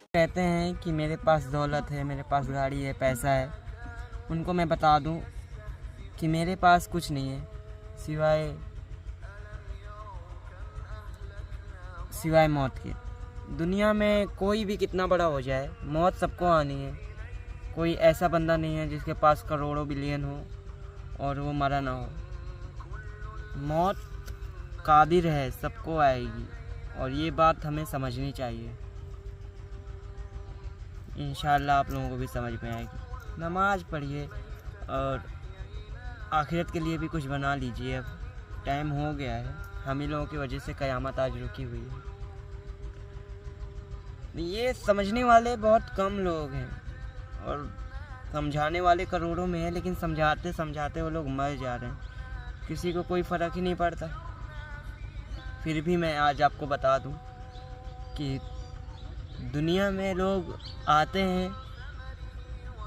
कहते हैं कि मेरे पास दौलत है, मेरे पास गाड़ी है, पैसा है। उनको मैं बता दूं कि मेरे पास कुछ नहीं है सिवाय मौत के। दुनिया में कोई भी कितना बड़ा हो जाए, मौत सबको आनी है। कोई ऐसा बंदा नहीं है जिसके पास करोड़ों बिलियन हो और वो मरा ना हो। मौत कादिर है, सबको आएगी और ये बात हमें समझनी चाहिए। इंशाअल्लाह आप लोगों को भी समझ में आएगी। नमाज़ पढ़िए और आखिरत के लिए भी कुछ बना लीजिए। अब टाइम हो गया है, हम ही लोगों की वजह से क़यामत आज रुकी हुई है। ये समझने वाले बहुत कम लोग हैं और समझाने वाले करोड़ों में हैं, लेकिन समझाते समझाते वो लोग मर जा रहे हैं। किसी को कोई फ़र्क ही नहीं पड़ता। फिर भी मैं आज आपको बता दूं कि दुनिया में लोग आते हैं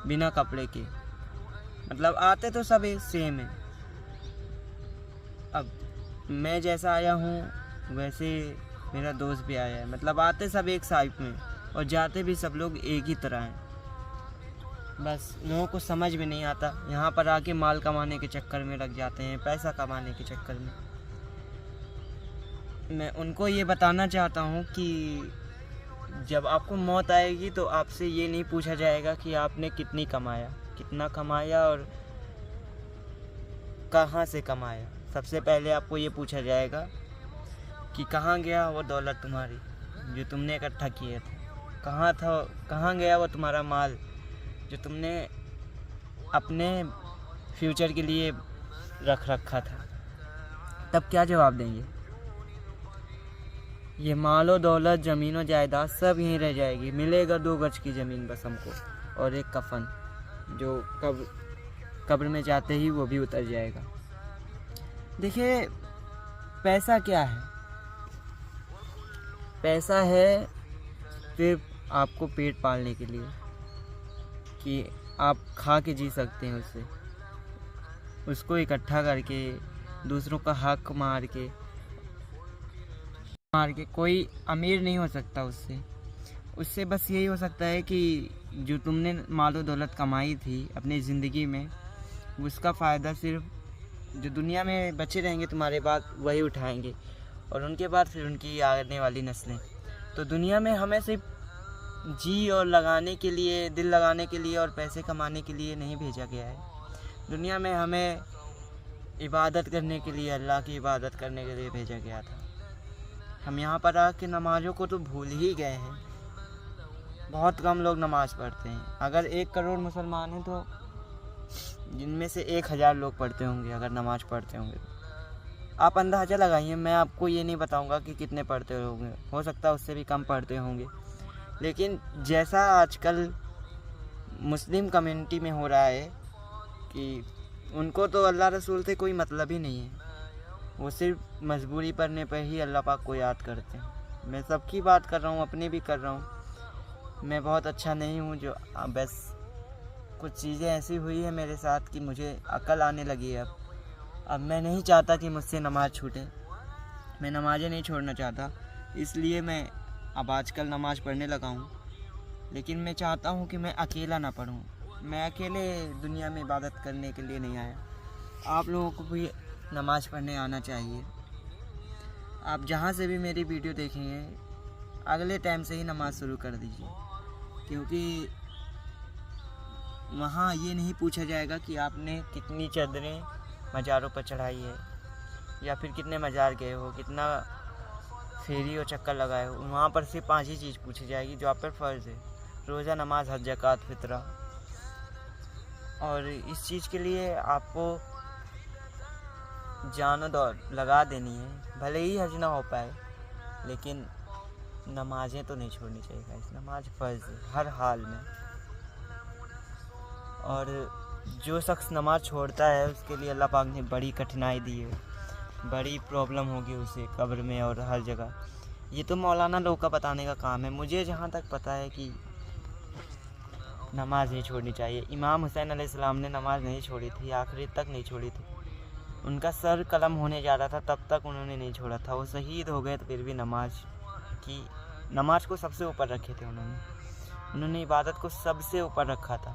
बिना कपड़े के, मतलब आते तो सब सेम है। अब मैं जैसा आया हूँ वैसे मेरा दोस्त भी आया है, मतलब आते सब एक साइड में और जाते भी सब लोग एक ही तरह हैं। बस लोगों को समझ में नहीं आता, यहाँ पर आके माल कमाने के चक्कर में लग जाते हैं, पैसा कमाने के चक्कर में। मैं उनको ये बताना चाहता हूँ कि जब आपको मौत आएगी तो आपसे ये नहीं पूछा जाएगा कि आपने कितना कमाया और कहाँ से कमाया। सबसे पहले आपको ये पूछा जाएगा कि कहाँ गया वो दौलत तुम्हारी जो तुमने इकट्ठा किए थे, कहाँ गया वो तुम्हारा माल जो तुमने अपने फ्यूचर के लिए रख रखा था। तब क्या जवाब देंगे? ये मालो दौलत, ज़मीन जायदाद सब यहीं रह जाएगी। मिलेगा 2 गज की ज़मीन बस हमको और एक कफन जो कब्र में जाते ही वो भी उतर जाएगा। देखिए, पैसा क्या है? पैसा है सिर्फ आपको पेट पालने के लिए, कि आप खा के जी सकते हैं उससे। उसको इकट्ठा करके दूसरों का हक मार के कोई अमीर नहीं हो सकता उससे बस यही हो सकता है कि जो तुमने मालो दौलत कमाई थी अपनी ज़िंदगी में, उसका फ़ायदा सिर्फ जो दुनिया में बचे रहेंगे तुम्हारे बाद वही उठाएंगे और उनके बाद फिर उनकी आने वाली नस्लें। तो दुनिया में हमें सिर्फ जी और लगाने के लिए, दिल लगाने के लिए और पैसे कमाने के लिए नहीं भेजा गया है। दुनिया में हमें इबादत करने के लिए, अल्लाह की इबादत करने के लिए भेजा गया था। हम यहाँ पर आके नमाज़ों को तो भूल ही गए हैं। बहुत कम लोग नमाज़ पढ़ते हैं। अगर 1 करोड़ मुसलमान हैं तो जिनमें से 1000 लोग पढ़ते होंगे, अगर नमाज़ पढ़ते होंगे। आप अंदाज़ा लगाइए, मैं आपको ये नहीं बताऊंगा कि कितने पढ़ते होंगे, हो सकता है उससे भी कम पढ़ते होंगे। लेकिन जैसा आजकल मुस्लिम कम्युनिटी में हो रहा है कि उनको तो अल्लाह रसूल से कोई मतलब ही नहीं है, वो सिर्फ मजबूरी पड़ने पर ही अल्लाह पाक को याद करते हैं। मैं सबकी बात कर रहा हूँ, अपनी भी कर रहा हूँ। मैं बहुत अच्छा नहीं हूँ, जो बस कुछ चीज़ें ऐसी हुई है मेरे साथ कि मुझे अकल आने लगी है। अब मैं नहीं चाहता कि मुझसे नमाज़ छूटे, मैं नमाज़ें नहीं छोड़ना चाहता, इसलिए मैं अब आजकल नमाज़ पढ़ने लगा हूँ। लेकिन मैं चाहता हूँ कि मैं अकेला ना पढ़ूँ। मैं अकेले दुनिया में इबादत करने के लिए नहीं आया। आप लोगों को भी नमाज़ पढ़ने आना चाहिए। आप जहाँ से भी मेरी वीडियो देखेंगे, अगले टाइम से ही नमाज़ शुरू कर दीजिए, क्योंकि वहाँ ये नहीं पूछा जाएगा कि आपने कितनी चादरें मज़ारों पर चढ़ाई है या फिर कितने मज़ार गए हो, कितना फेरी और चक्कर लगाए हो। वहाँ पर सिर्फ 5 ही चीज़ पूछी जाएगी जो आप पर फ़र्ज़ है: रोज़ा, नमाज, हज, ज़कात, फितरा। और इस चीज़ के लिए आपको जान दौड़ लगा देनी है। भले ही हज ना हो पाए, लेकिन नमाज़ें तो नहीं छोड़नी चाहिए गाइस। नमाज फ़र्ज़ है हर हाल में। और जो शख्स नमाज़ छोड़ता है उसके लिए अल्लाह पाक ने बड़ी कठिनाई दी है, बड़ी प्रॉब्लम होगी उसे कब्र में और हर जगह। ये तो मौलाना लोग का बताने का काम है। मुझे जहाँ तक पता है कि नमाज़ नहीं छोड़नी चाहिए। इमाम हुसैन अलैहिस्सलाम ने नमाज़ नहीं छोड़ी थी, आखिरी तक नहीं छोड़ी थी। उनका सर कलम होने जा रहा था तब तक उन्होंने नहीं छोड़ा था। वो शहीद हो गए तो फिर भी नमाज़ कि नमाज को सबसे ऊपर रखे थे उन्होंने इबादत को सबसे ऊपर रखा था।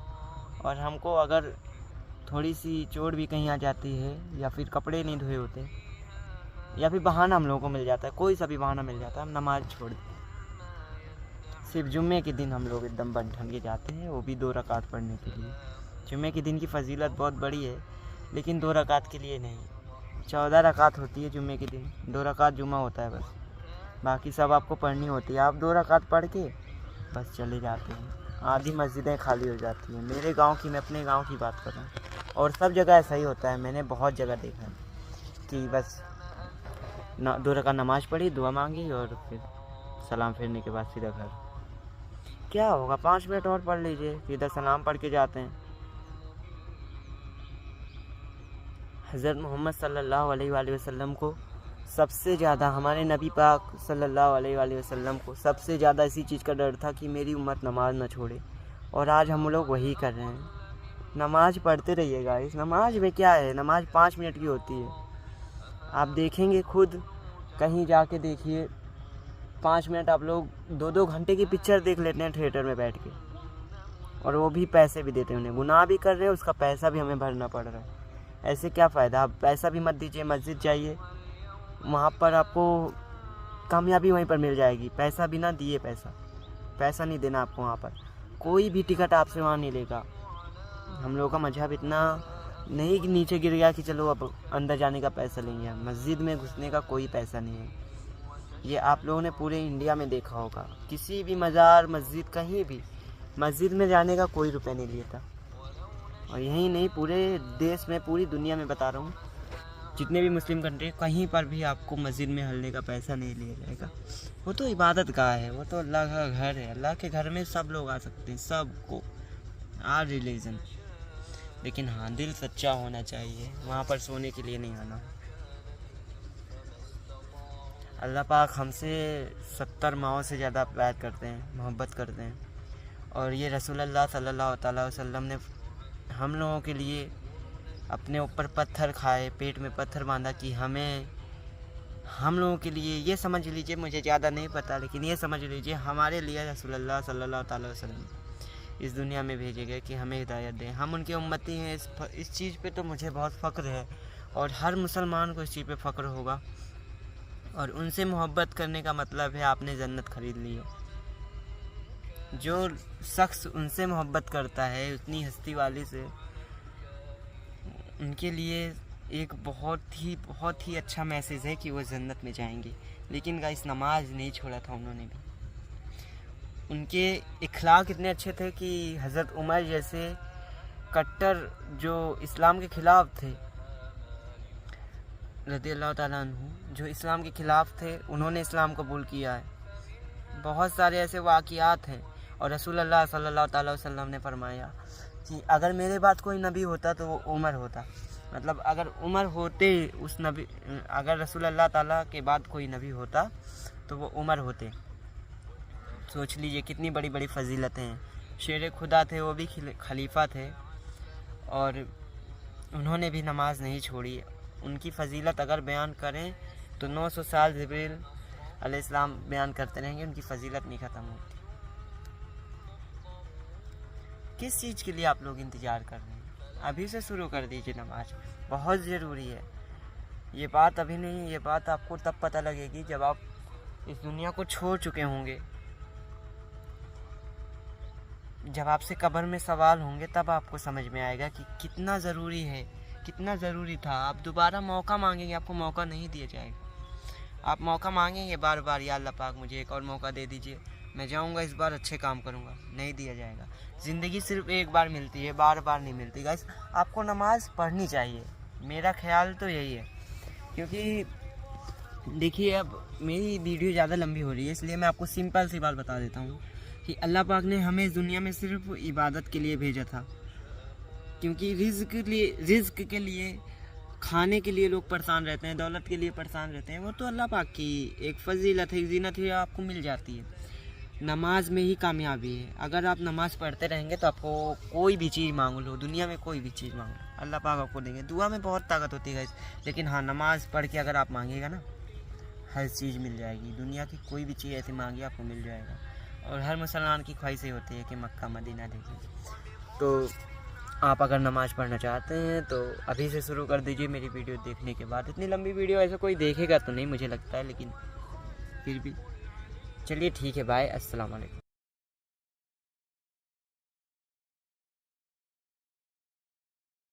और हमको अगर थोड़ी सी चोट भी कहीं आ जाती है या फिर कपड़े नहीं धोए होते या फिर बहाना हम लोगों को मिल जाता है, कोई सा भी बहाना मिल जाता है, हम नमाज छोड़ देते हैं। सिर्फ जुम्मे के दिन हम लोग एकदम बन ठन के जाते हैं, वो भी 2 रकात पढ़ने के लिए। जुम्मे के दिन की फजीलत बहुत बड़ी है, लेकिन 2 रकात के लिए नहीं। 14 रकात होती है जुम्मे के दिन, 2 रकात जुम्मा होता है बस, बाकी सब आपको पढ़नी होती है। आप 2 रकात पढ़ के बस चले जाते हैं। आधी मस्जिदें खाली हो जाती हैं। मेरे गांव की, मैं अपने गांव की बात कर रहा हूँ, और सब जगह ऐसा ही होता है। मैंने बहुत जगह देखा है कि बस 2 रकात नमाज़ पढ़ी, दुआ मांगी और फिर सलाम फेरने के बाद सीधा घर। क्या होगा, 5 मिनट और पढ़ लीजिए, सीधा सलाम पढ़ के जाते हैं। हज़रत मोहम्मद सल्लल्लाहु अलैहि वसल्लम को सबसे ज़्यादा, हमारे नबी पाक सल्लल्लाहु अलैहि वसल्लम को सबसे ज़्यादा इसी चीज़ का डर था कि मेरी उम्मत नमाज़ ना छोड़े, और आज हम लोग वही कर रहे हैं। नमाज़ पढ़ते रहिएगा। इस नमाज में क्या है, नमाज 5 मिनट की होती है। आप देखेंगे खुद, कहीं जाके देखिए, 5 मिनट आप लोग 2-2 घंटे की पिक्चर देख लेते हैं थिएटर में बैठ के, और वो भी पैसे भी देते हैं उन्हें। गुनाह भी कर रहे हैं, उसका पैसा भी हमें भरना पड़ रहा है। ऐसे क्या फ़ायदा। आप पैसा भी मत दीजिए, मस्जिद जाइए, वहाँ पर आपको कामयाबी वहीं पर मिल जाएगी। पैसा बिना दिए, पैसा नहीं देना आपको। वहाँ पर कोई भी टिकट आपसे वहाँ नहीं लेगा। हम लोगों का मजहब इतना नहीं कि नीचे गिर गया कि चलो अब अंदर जाने का पैसा लेंगे। मस्जिद में घुसने का कोई पैसा नहीं है। ये आप लोगों ने पूरे इंडिया में देखा होगा, किसी भी मज़ार, मस्जिद, कहीं भी मस्जिद में जाने का कोई रुपया नहीं लिया था। और यहीं नहीं, पूरे देश में, पूरी दुनिया में बता रहा हूँ, जितने भी मुस्लिम कंट्री, कहीं पर भी आपको मस्जिद में हलने का पैसा नहीं लिया जाएगा। वो तो इबादत गाह है, वो तो अल्लाह का घर है। अल्लाह के घर में सब लोग आ सकते हैं, सबको, आर रिलीजन। लेकिन हाँ, दिल सच्चा होना चाहिए, वहाँ पर सोने के लिए नहीं आना। अल्लाह पाक हमसे 70 माओं से ज़्यादा प्यार करते हैं, मोहब्बत करते हैं। और ये रसूलुल्लाह सल्लल्लाहु अलैहि वसल्लम ने हम लोगों के लिए अपने ऊपर पत्थर खाए, पेट में पत्थर बांधा कि हम लोगों के लिए, ये समझ लीजिए, मुझे ज़्यादा नहीं पता, लेकिन ये समझ लीजिए हमारे लिए रसूलुल्लाह सल्लल्लाहु अलैहि वसल्लम इस दुनिया में भेजे गए कि हमें हिदायत दें। हम उनके उम्मती हैं। इस चीज़ पे तो मुझे बहुत फ़ख्र है, और हर मुसलमान को इस चीज़ पे फ़ख्र होगा। और उनसे मोहब्बत करने का मतलब है आपने जन्नत खरीद ली है। जो शख्स उनसे मोहब्बत करता है, उतनी हस्ती वाली से, उनके लिए एक बहुत ही अच्छा मैसेज है कि वो जन्नत में जाएंगे। लेकिन गाइस, नमाज नहीं छोड़ा था उन्होंने भी। उनके इखलाक इतने अच्छे थे कि हज़रत उमर जैसे कट्टर, जो इस्लाम के ख़िलाफ़ थे, रज़ियल्लाहु ताला अन्हु, जो इस्लाम के ख़िलाफ़ थे, उन्होंने इस्लाम कबूल किया है। बहुत सारे ऐसे वाक़ियात हैं। और रसूलुल्लाह सल्लल्लाहु अलैहि वसल्लम ने फरमाया कि अगर मेरे बाद कोई नबी होता तो वो उमर होता। मतलब अगर उमर होते, उस नबी, अगर रसूलुल्लाह ताला के बाद कोई नबी होता तो वो उमर होते। सोच लीजिए कितनी बड़ी बड़ी फजीलतें हैं। शेर खुदा थे, वो भी खलीफा थे, और उन्होंने भी नमाज नहीं छोड़ी। उनकी फजीलत अगर बयान करें तो 900 साल जिब्रील अलैहिस्सलाम बयान करते रहेंगे, उनकी फजीलत नहीं ख़त्म होती। किस चीज़ के लिए आप लोग इंतज़ार कर रहे हैं? अभी से शुरू कर दीजिए नमाज, बहुत ज़रूरी है। ये बात अभी नहीं, ये बात आपको तब पता लगेगी जब आप इस दुनिया को छोड़ चुके होंगे। जब आपसे कब्र में सवाल होंगे तब आपको समझ में आएगा कि कितना ज़रूरी है, कितना ज़रूरी था। आप दोबारा मौका मांगेंगे, आपको मौका नहीं दिया जाएगा। आप मौका मांगेंगे बार बार, या अल्लाह पाक मुझे एक और मौका दे दीजिए, मैं जाऊंगा इस बार अच्छे काम करूंगा, नहीं दिया जाएगा। ज़िंदगी सिर्फ एक बार मिलती है, बार बार नहीं मिलती। गाइस, आपको नमाज़ पढ़नी चाहिए, मेरा ख्याल तो यही है। क्योंकि देखिए, अब मेरी वीडियो ज़्यादा लंबी हो रही है, इसलिए मैं आपको सिंपल सी बात बता देता हूँ कि अल्लाह पाक ने हमें इस दुनिया में सिर्फ इबादत के लिए भेजा था। क्योंकि रिज़्क के लिए, खाने के लिए लोग परेशान रहते हैं, दौलत के लिए परेशान रहते हैं, वो तो अल्लाह पाक की एक फजीलत है, ज़ीनत है, आपको मिल जाती है। नमाज में ही कामयाबी है। अगर आप नमाज़ पढ़ते रहेंगे तो आपको कोई भी चीज़ मांग लो, दुनिया में कोई भी चीज़ मांग लो, अल्लाह पाक आपको देंगे। दुआ में बहुत ताकत होती है गाइस, लेकिन हाँ, नमाज़ पढ़ के अगर आप मांगेगा ना, हर चीज़ मिल जाएगी। दुनिया की कोई भी चीज़ ऐसी मांगी आपको मिल जाएगा। और हर मुसलमान की ख्वाहिश ही होती है कि मक्का मदीना देखें। तो आप अगर नमाज़ पढ़ना चाहते हैं तो अभी से शुरू कर दीजिए मेरी वीडियो देखने के बाद। इतनी लंबी वीडियो ऐसे कोई देखेगा तो नहीं मुझे लगता है, लेकिन फिर भी चलिए ठीक है, बाय, अस्सलाम वालेकुम।